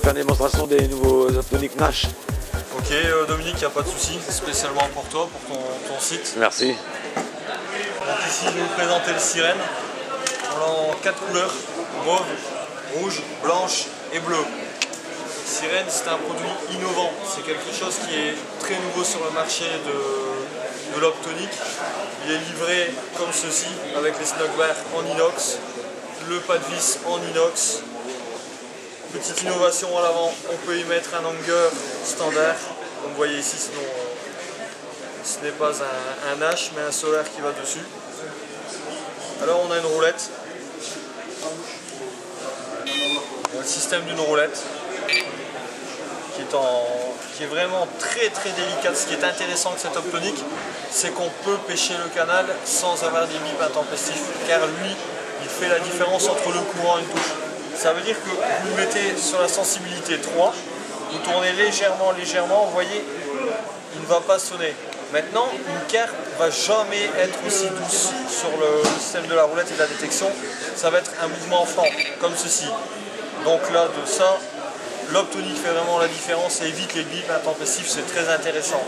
faire une démonstration des nouveaux optoniques Nash. Ok Dominique, il n'y a pas de souci, spécialement pour toi, pour ton site. Merci. Donc ici je vais vous présenter le Sirène. On l'a en 4 couleurs, mauve, rouge, blanche et bleu. Sirène, c'est un produit innovant, c'est quelque chose qui est très nouveau sur le marché de l'optonique. Il est livré comme ceci, avec les snug bars en inox, le pas de vis en inox. Petite innovation à l'avant, on peut y mettre un hanger standard. Comme vous voyez ici, ce n'est pas un H, mais un solaire qui va dessus. Alors on a une roulette. Le système d'une roulette qui est vraiment très délicate. Ce qui est intéressant avec cette optonique, c'est qu'on peut pêcher le canal sans avoir des bips intempestifs, car lui, il fait la différence entre le courant et une touche. Ça veut dire que vous le mettez sur la sensibilité 3, vous tournez légèrement, vous voyez, il ne va pas sonner. Maintenant, une carte ne va jamais être aussi douce sur le système de la roulette et de la détection. Ça va être un mouvement franc, comme ceci. Donc là, de ça, l'optonique fait vraiment la différence et évite les bips intempestifs, c'est très intéressant.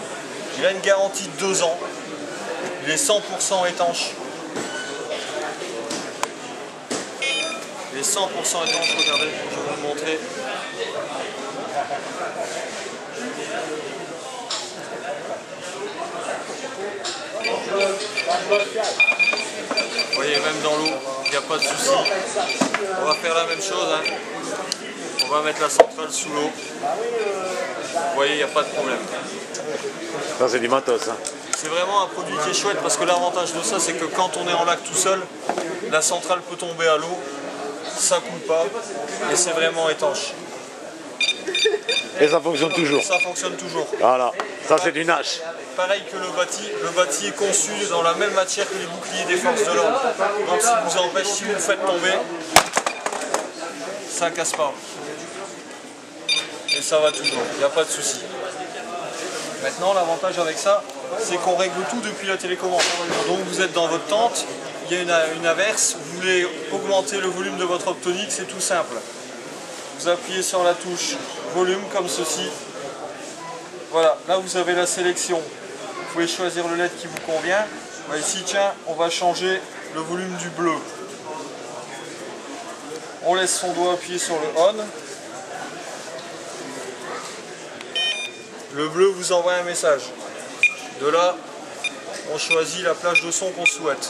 Il a une garantie de 2 ans, il est 100% étanche. Il est 100% étanche, regardez, je vais vous le montrer. Vous voyez, même dans l'eau, il n'y a pas de souci. On va faire la même chose. Hein. On va mettre la centrale sous l'eau. Vous voyez, il n'y a pas de problème. Ça, c'est du matos. Hein. C'est vraiment un produit qui est chouette parce que l'avantage de ça, c'est que quand on est en lac tout seul, la centrale peut tomber à l'eau, ça ne coule pas et c'est vraiment étanche. Et ça fonctionne toujours. Ça fonctionne toujours. Voilà, ça c'est du Nash. Pareil que le bâti est conçu dans la même matière que les boucliers des forces de l'ordre. Donc si vous empêche, si vous le faites tomber, ça ne casse pas. Et ça va toujours, il n'y a pas de souci. Maintenant, l'avantage avec ça, c'est qu'on règle tout depuis la télécommande. Donc vous êtes dans votre tente, il y a une averse, vous voulez augmenter le volume de votre optonique, c'est tout simple. Vous appuyez sur la touche volume comme ceci. Voilà, là vous avez la sélection. Vous pouvez choisir le LED qui vous convient. Ici, tiens, on va changer le volume du bleu. On laisse son doigt appuyé sur le on. Le bleu vous envoie un message. De là, on choisit la plage de son qu'on souhaite.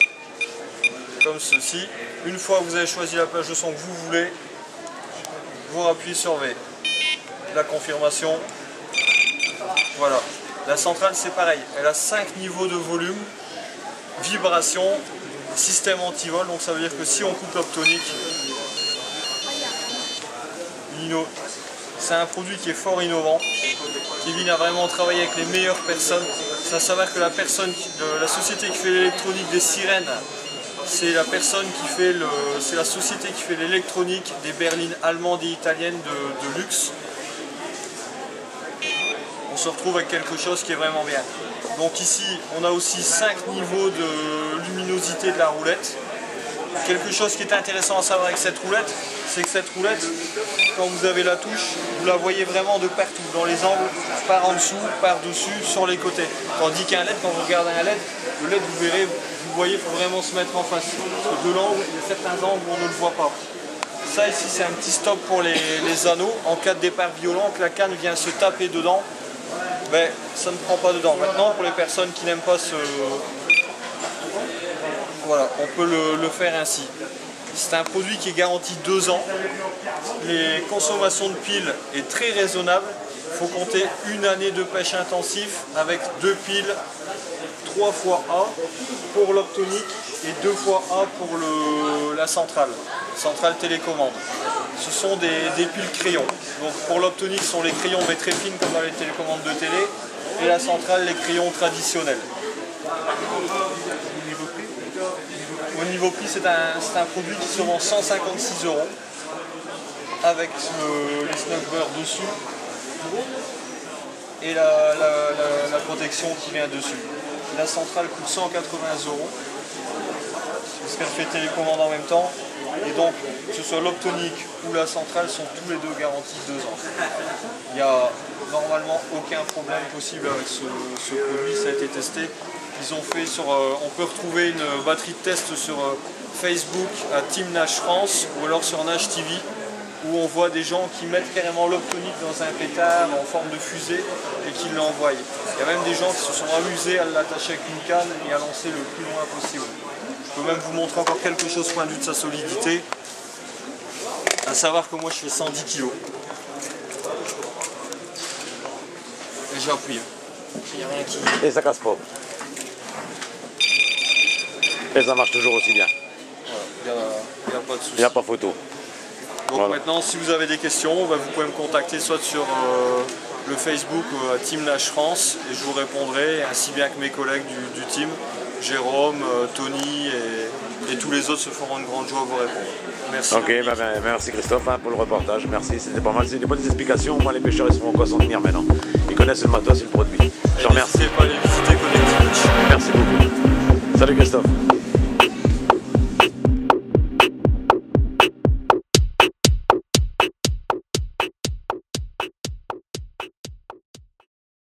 Comme ceci. Une fois que vous avez choisi la plage de son que vous voulez, vous appuyez sur V. La confirmation. Voilà. La centrale c'est pareil. Elle a 5 niveaux de volume, vibration, système anti-vol. Donc ça veut dire que si on coupe l'optonique, c'est un produit qui est fort innovant. Kevin a vraiment travaillé avec les meilleures personnes. Ça s'avère que la société qui fait l'électronique des sirènes, c'est la société qui fait l'électronique des berlines allemandes et italiennes de luxe. On se retrouve avec quelque chose qui est vraiment bien. Donc ici, on a aussi 5 niveaux de luminosité de la roulette. Quelque chose qui est intéressant à savoir avec cette roulette, c'est que cette roulette, quand vous avez la touche, vous la voyez vraiment de partout, dans les angles, par en dessous, par dessus, sur les côtés. Tandis qu'un LED, quand vous regardez un LED, le LED, vous verrez, vous voyez, il faut vraiment se mettre en face. Parce que de l'angle, il y a certains angles où on ne le voit pas. Ça ici, c'est un petit stop pour les anneaux. En cas de départ violent, que la canne vient se taper dedans, ben, ça ne prend pas dedans. Maintenant, pour les personnes qui n'aiment pas voilà, on peut le faire ainsi. C'est un produit qui est garanti 2 ans. Les consommations de piles est très raisonnable. Il faut compter 1 année de pêche intensive avec 2 piles, 3 fois A pour l'optonique et 2 fois A pour la centrale télécommande. Ce sont des piles crayons. Donc pour l'optonique, ce sont les crayons mais très fines comme dans les télécommandes de télé, et la centrale, les crayons traditionnels. Au niveau prix, c'est un produit qui se vend 156 € avec les snugbears dessus et la protection qui vient dessus. La centrale coûte 180 € parce qu'elle fait télécommande en même temps. Et donc, que ce soit l'Optonic ou la centrale, sont tous les deux garantis 2 ans. Il n'y a normalement aucun problème possible avec ce produit, ça a été testé. Ils ont fait on peut retrouver une batterie de test sur Facebook à Team Nash France ou alors sur Nash TV, où on voit des gens qui mettent carrément l'Optonic dans un pétard en forme de fusée et qui l'envoient. Il y a même des gens qui se sont amusés à l'attacher avec une canne et à lancer le plus loin possible. Je peux même vous montrer encore quelque chose au point de vue de sa solidité. À savoir que moi je fais 110 kg. Et j'appuie. Il n'y a rien qui... Et ça casse pas. Et ça marche toujours aussi bien. Il n'y a pas de souci. Il n'y a pas photo. Donc voilà. Maintenant, si vous avez des questions, vous pouvez me contacter soit sur le Facebook Team Nash France et je vous répondrai, ainsi bien que mes collègues du team, Jérôme, Tony et tous les autres se feront une grande joie à vous répondre. Merci. Ok, merci Christophe pour le reportage, merci, c'était pas mal, c'est des bonnes explications. Moi les pêcheurs ils sauront quoi s'en tenir maintenant. Ils connaissent le matos et le produit. Je te remercie. N'hésitez pas à les visiter, connectez. Merci beaucoup. Salut Christophe.